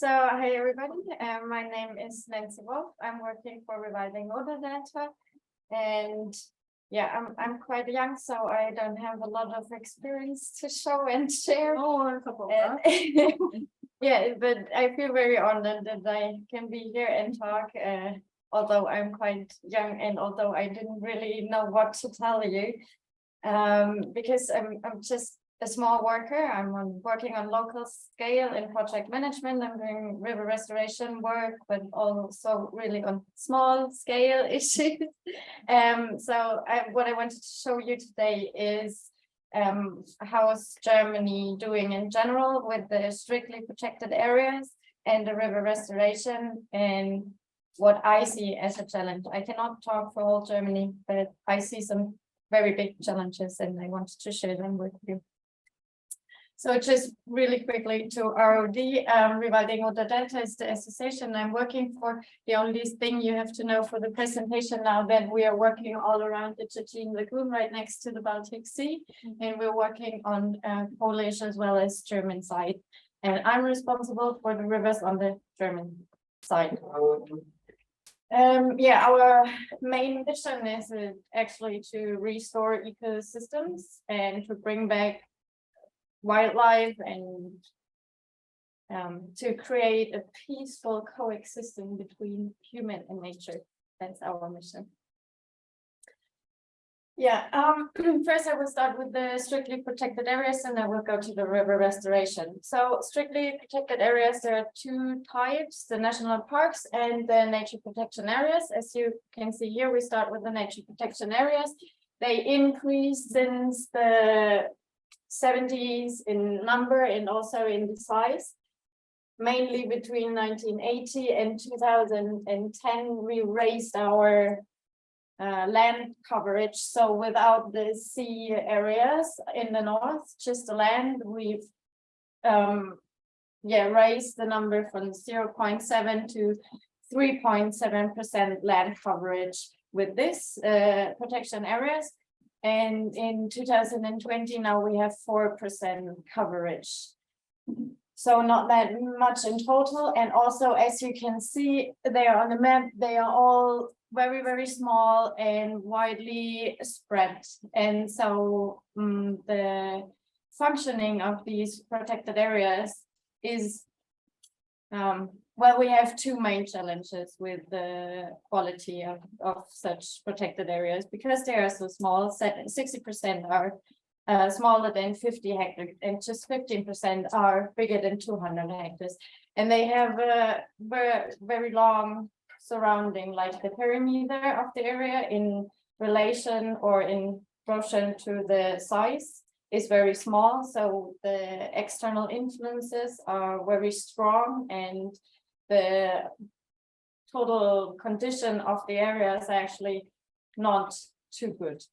Hi everybody, my name is Nancy Wolf. I'm working for Rewilding Oder, and I'm quite young, so I don't have a lot of experience to show and share. Oh, a couple Yeah, but I feel very honored that I can be here and talk, although I'm quite young and although I didn't really know what to tell you, because I'm just a small worker. Working on local scale in project management. I'm doing river restoration work, but also really on small scale issues. What I wanted to show you today is how's Germany doing in general with the strictly protected areas and the river restoration, and what I see as a challenge. I cannot talk for all Germany, but I see some very big challenges and I wanted to share them with you. So just really quickly to ROD, Rewilding Oder Delta is the association I'm working for. The only thing you have to know for the presentation now that we are working all around the Tschetschen Lagoon right next to the Baltic Sea, and we're working on Polish as well as German side. And I'm responsible for the rivers on the German side. Our main mission is actually to restore ecosystems and to bring back wildlife and to create a peaceful coexistence between human and nature. That's our mission. First I will start with the strictly protected areas and then we'll go to the river restoration. So strictly protected areas, there are two types, the national parks and the nature protection areas. As you can see here, we start with the nature protection areas. They increased since the 70s in number and also in the size. Mainly between 1980 and 2010, we raised our land coverage. So without the sea areas in the north, just the land, we've raised the number from 0.7 to 3.7% land coverage with this protection areas. And in 2020, now we have 4% coverage. So not that much in total. And also, as you can see, they are on the map, they are all very, very small and widely spread. And so the functioning of these protected areas is, we have two main challenges with the quality of such protected areas because they are so small. 60% are smaller than 50 hectares and just 15% are bigger than 200 hectares. And they have a very, very long surrounding, like the perimeter of the area in relation or in proportion to the size is very small. So the external influences are very strong and the total condition of the area is actually not too good.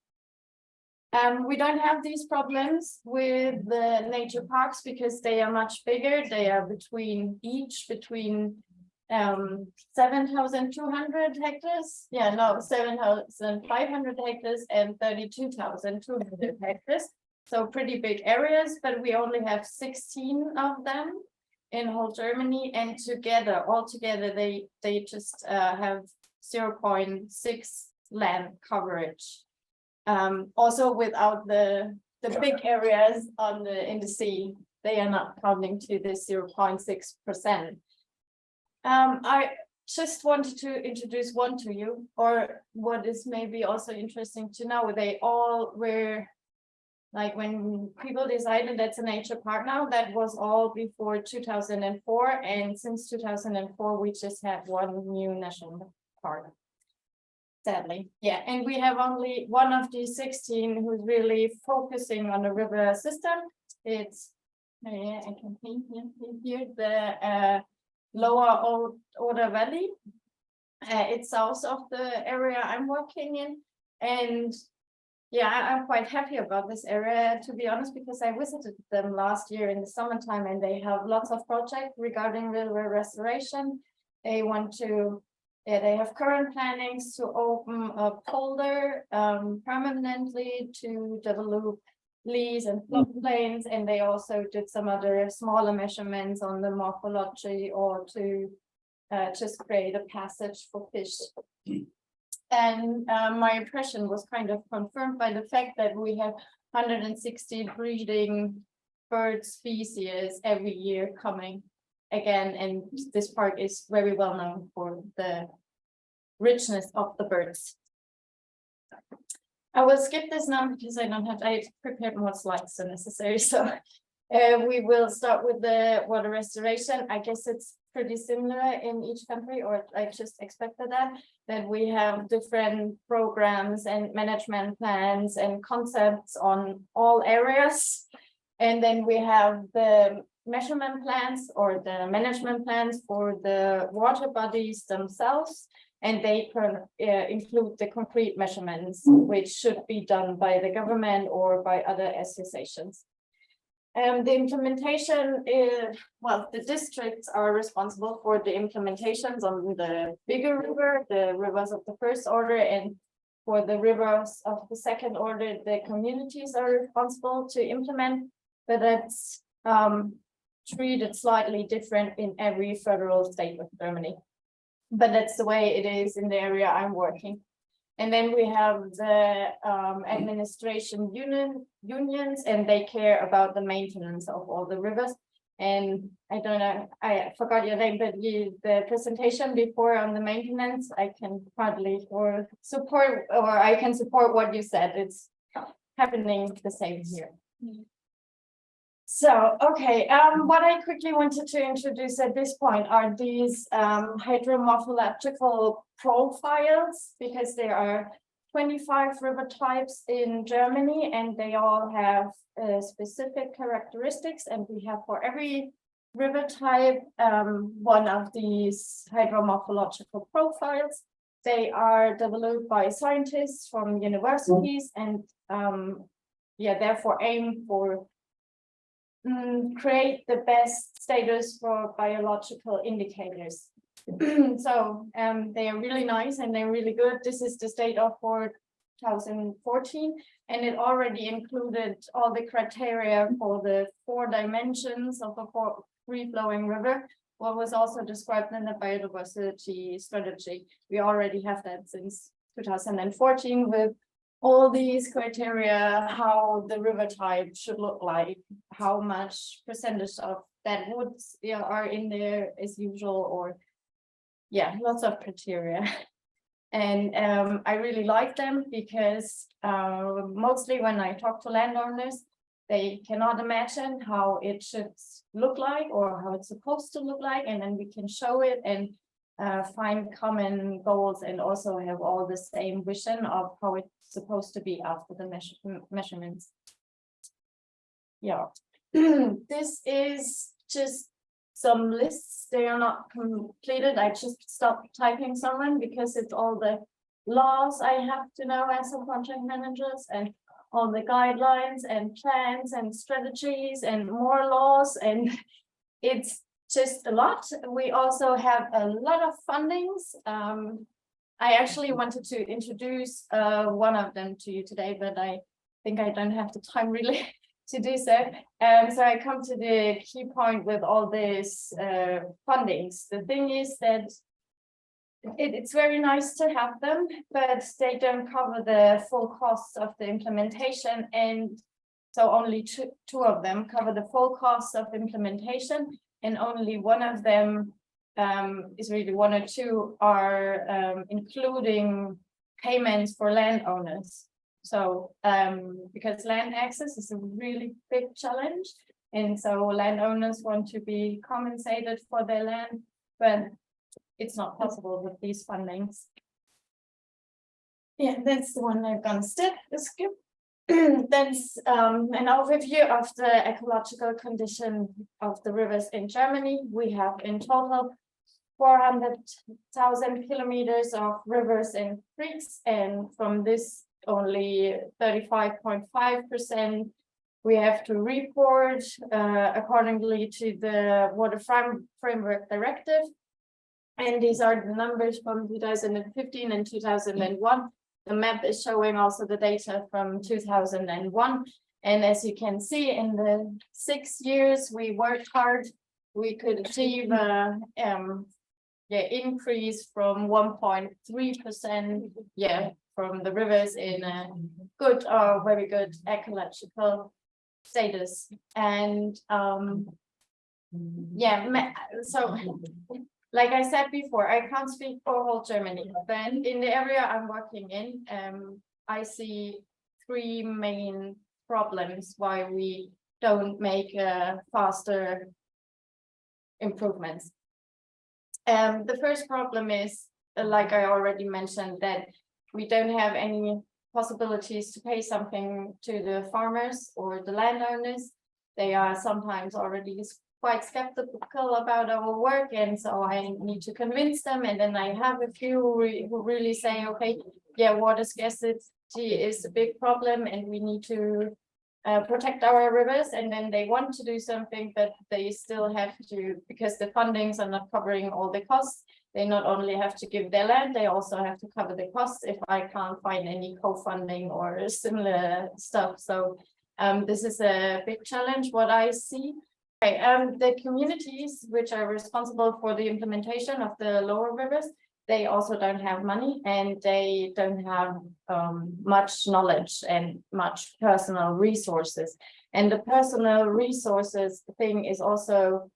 We don't have these problems with the nature parks because they are much bigger. They are between 7,200 hectares. 7,500 hectares and 32,200 hectares. So pretty big areas, but we only have 16 of them in whole Germany, and altogether they just have 0.6 land coverage. Also without the big areas in the sea, they are not counting to this 0.6%. I just wanted to introduce one to you, or what is maybe also interesting to know, they all were like when people decided that's a nature park now, that was all before 2004. And since 2004, we just have one new national park. Sadly, and we have only one of the 16 who's really focusing on the river system. It's, I can paint here, the lower Oder Valley. It's south of the area I'm working in. And I'm quite happy about this area, to be honest, because I visited them last year in the summertime and they have lots of projects regarding river restoration. They have current plannings to open a polder permanently to develop lees and floodplains, and they also did some other smaller measurements on the morphology or to just create a passage for fish. And my impression was kind of confirmed by the fact that we have 160 breeding bird species every year coming again, and this park is very well known for the richness of the birds. I will skip this now because I prepared more slides than necessary. So we will start with the water restoration. I guess it's pretty similar in each country, or I just expected that we have different programs and management plans and concepts on all areas. And then we have the measurement plans or the management plans for the water bodies themselves. And they include the concrete measurements, which should be done by the government or by other associations. The implementation is, well, the districts are responsible for the implementations on the bigger river, the rivers of the first order, and for the rivers of the second order, the communities are responsible to implement, but that's treated slightly different in every federal state of Germany. But that's the way it is in the area I'm working. And then we have the administration unions, and they care about the maintenance of all the rivers. And I don't know, I forgot your name, but the presentation before on the maintenance, I can partly support what you said. It's happening the same here. So, okay, what I quickly wanted to introduce at this point are these hydromorphological profiles, because there are 25 river types in Germany, and they all have specific characteristics, and we have for every river type one of these hydromorphological profiles. They are developed by scientists from universities, and therefore aim for create the best status for biological indicators. So they are really nice and they're really good. This is the data for 2014, and it already included all the criteria for the 4 dimensions of a free-flowing river, what was also described in the biodiversity strategy. We already have that since 2014 with all these criteria, how the river type should look like, how much percentage of dead woods are in there as usual, or lots of criteria. And I really like them because mostly when I talk to landowners, they cannot imagine how it should look like or how it's supposed to look like, and then we can show it and find common goals and also have all the same vision of how it's supposed to be after the measurements. This is just some lists. They are not completed. I just stopped typing someone because it's all the laws I have to know as a project manager, and all the guidelines and plans and strategies and more laws, and it's just a lot. We also have a lot of fundings. I actually wanted to introduce one of them to you today, but I think I don't have the time really to do so. So I come to the key point with all these fundings. The thing is that it's very nice to have them, but they don't cover the full costs of the implementation. And so only two of them cover the full costs of implementation, and only one of them is really 1 or 2 are including payments for landowners. So because land access is a really big challenge, and so landowners want to be compensated for their land, but it's not possible with these fundings. That's the one I'm gonna skip. That's an overview of the ecological condition of the rivers in Germany. We have in total 400,000 kilometers of rivers and creeks, and from this only 35.5% we have to report accordingly to the Water Framework Directive. And these are the numbers from 2015 and 2001. The map is showing also the data from 2001. And as you can see, in the 6 years we worked hard, we could achieve a increase from 1.3%, from the rivers in a good or very good ecological status. And so like I said before, I can't speak for whole Germany, but in the area I'm working in, I see 3 main problems why we don't make faster improvements. The first problem is, like I already mentioned, that we don't have any possibilities to pay something to the farmers or the landowners. They are sometimes already quite skeptical about our work, and so I need to convince them. And then I have a few who really say, okay, yeah, water scarcity is a big problem and we need to protect our rivers. And then they want to do something, but they still have to, because the fundings are not covering all the costs. They not only have to give their land, they also have to cover the costs if I can't find any co-funding or similar stuff. So this is a big challenge, what I see. Okay, the communities which are responsible for the implementation of the lower rivers, they also don't have money, and they don't have much knowledge and much personal resources. And the personal resources thing is also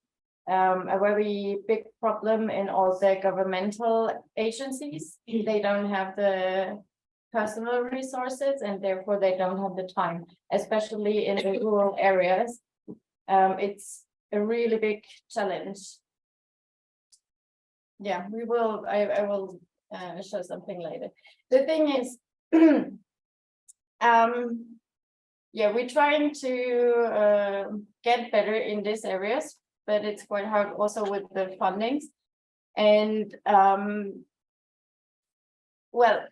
a very big problem in all the governmental agencies. They don't have the personal resources, and therefore they don't have the time, especially in the rural areas. It's a really big challenge. Yeah, I will show something later. The thing is, we're trying to get better in these areas, but it's quite hard also with the fundings. And well,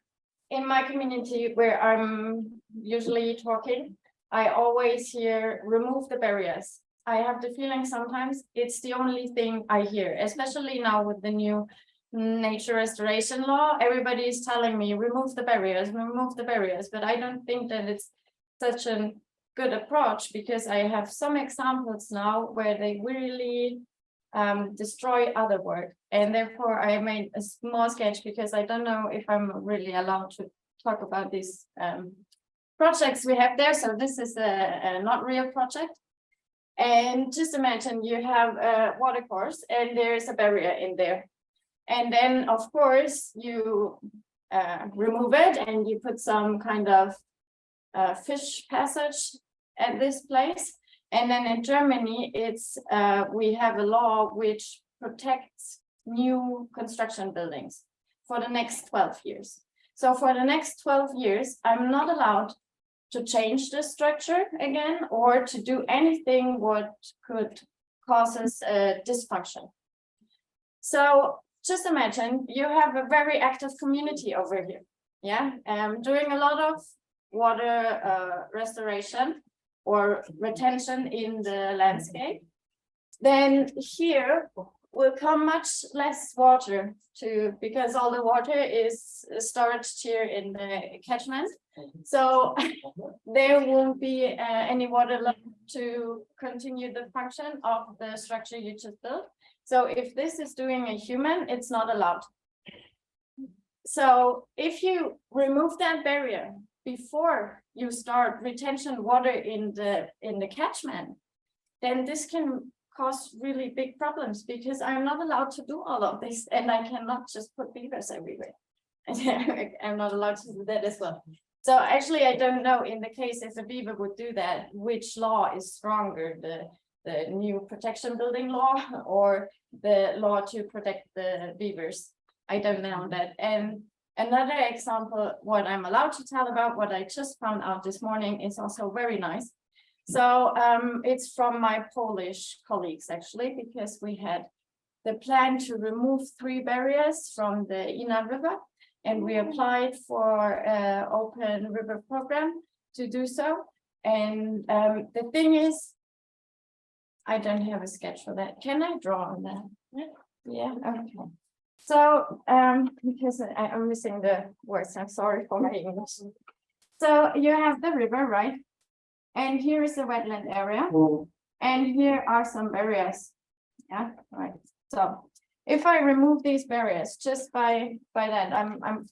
in my community where I'm usually talking, I always hear remove the barriers. I have the feeling sometimes it's the only thing I hear, especially now with the new nature restoration law. Everybody is telling me remove the barriers, but I don't think that it's such a good approach, because I have some examples now where they really destroy other work. And therefore I made a small sketch, because I don't know if I'm really allowed to talk about these projects we have there. So this is a not real project. And just imagine you have a water course and there's a barrier in there. And then, of course, you remove it and you put some kind of fish passage at this place. And then in Germany, it's we have a law which protects new construction buildings for the next 12 years. So for the next 12 years, I'm not allowed to change the structure again, or to do anything what could causes a dysfunction. So just imagine you have a very active community over here, doing a lot of water restoration or retention in the landscape. Then here will come much less water because all the water is stored here in the catchment. So there won't be any water left to continue the function of the structure you just built. So if this is doing a human, it's not allowed. So if you remove that barrier before you start retention water in the catchment, then this can cause really big problems, because I'm not allowed to do all of this, and I cannot just put beavers everywhere. I'm not allowed to do that as well. So actually, I don't know in the case if a beaver would do that, which law is stronger, the new protection building law or the law to protect the beavers. I don't know that. And another example, what I'm allowed to tell about, what I just found out this morning, is also very nice. So it's from my Polish colleagues, actually, because we had the plan to remove 3 barriers from the Ina River, and we applied for an open river program to do so. And the thing is, I don't have a sketch for that. Can I draw on that? Yeah, okay. So because I'm missing the words, I'm sorry for my English. So you have the river, right? And here is the wetland area. And here are some barriers. Yeah, right. So if I remove these barriers just by that,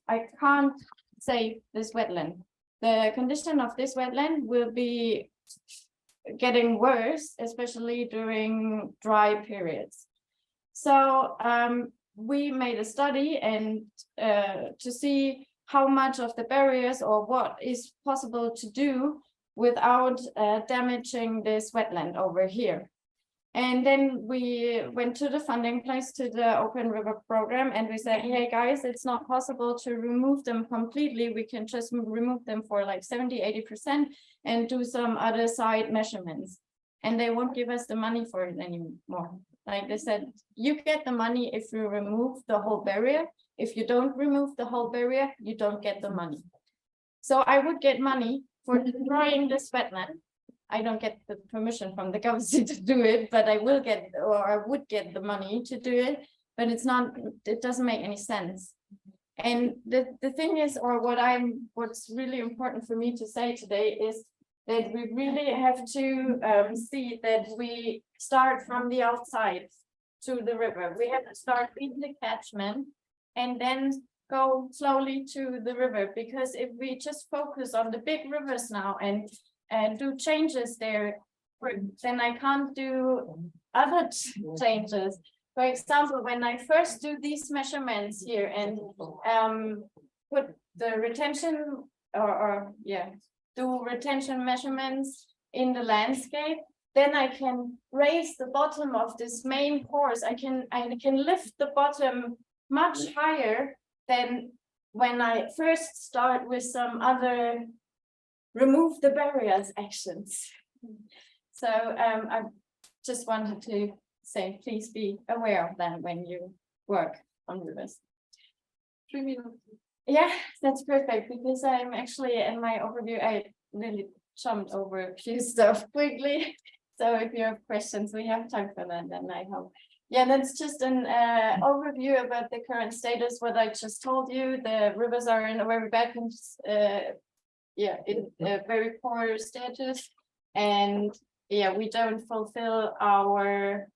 I can't save this wetland. The condition of this wetland will be getting worse, especially during dry periods. So we made a study and to see how much of the barriers or what is possible to do without damaging this wetland over here. And then we went to the funding place, to the Open River program, and we said, hey guys, it's not possible to remove them completely. We can just remove them for like 70–80% and do some other side measurements. And they won't give us the money for it anymore. Like they said, you get the money if you remove the whole barrier. If you don't remove the whole barrier, you don't get the money. So I would get money for destroying this wetland. I don't get the permission from the government to do it, but I will get, or I would get the money to do it, but it doesn't make any sense. And the thing is, or what's really important for me to say today is that we really have to see that we start from the outside to the river. We have to start in the catchment and then go slowly to the river, because if we just focus on the big rivers now and do changes there, then I can't do other changes. For example, when I first do these measurements here and put the retention do retention measurements in the landscape, then I can raise the bottom of this main course. I can lift the bottom much higher than when I first start with some other remove the barriers actions. So I just wanted to say, please be aware of that when you work on rivers. 3 minutes. Yeah, that's perfect, because I'm actually in my overview, I really jumped over a few stuff quickly. So if you have questions, we have time for that, then I hope. Yeah, that's just an overview about the current status, what I just told you. The rivers are in a very bad in a very poor status, and we don't fulfill our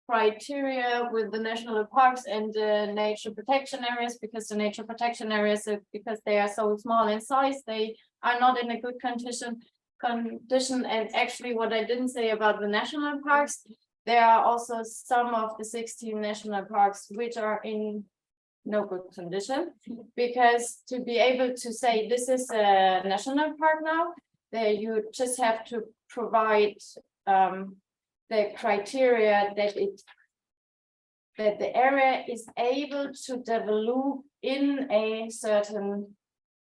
criteria with the national parks and the nature protection areas, because the nature protection areas, because they are so small in size, they are not in a good condition. And actually, what I didn't say about the national parks, there are also some of the 16 national parks which are in no good condition, because to be able to say this is a national park now, there you just have to provide the criteria that the area is able to develop in a certain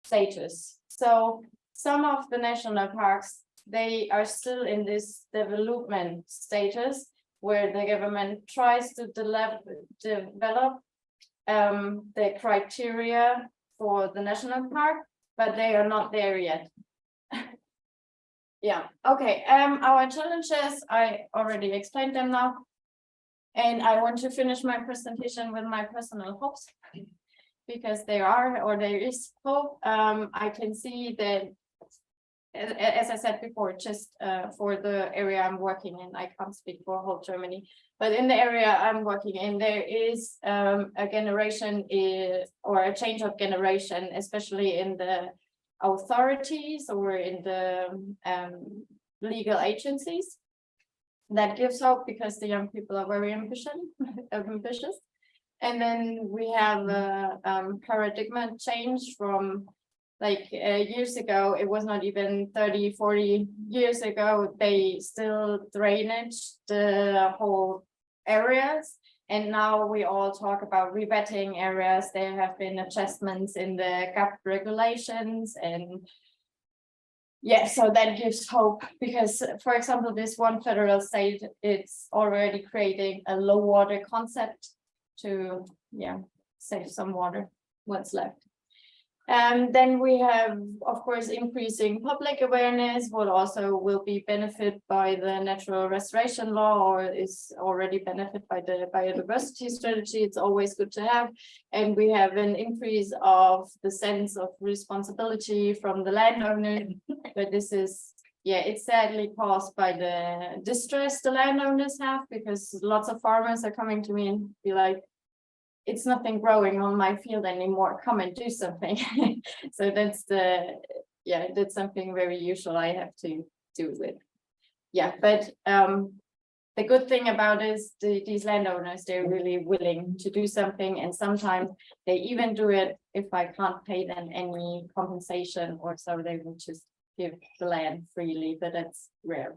status. So some of the national parks, they are still in this development status where the government tries to develop the criteria for the national park, but they are not there yet. Yeah, okay. Our challenges, I already explained them now. And I want to finish my presentation with my personal hopes, because there is hope. I can see that, as I said before, just for the area I'm working in, I can't speak for whole Germany, but in the area I'm working in, there is a generation or a change of generation, especially in the authorities or in the legal agencies. That gives hope, because the young people are very ambitious. And then we have a paradigm change from like years ago. It was not even 30–40 years ago. They still drainage the whole areas. And now we all talk about rewetting areas. There have been adjustments in the GAP regulations, and yeah, so that gives hope, because, for example, this one federal state, it's already creating a low water concept to, save some water, what's left. And then we have, of course, increasing public awareness, what also will be benefit by the natural restoration law, or is already benefit by the biodiversity strategy. It's always good to have. And we have an increase of the sense of responsibility from the landowner, but this is yeah, it's sadly caused by the distress the landowners have, because lots of farmers are coming to me and be like, it's nothing growing on my field anymore, come and do something. So that's that's something very usual I have to do with. Yeah, but the good thing about is these landowners, they're really willing to do something, and sometimes they even do it if I can't pay them any compensation, or so they will just give the land freely, but that's rare.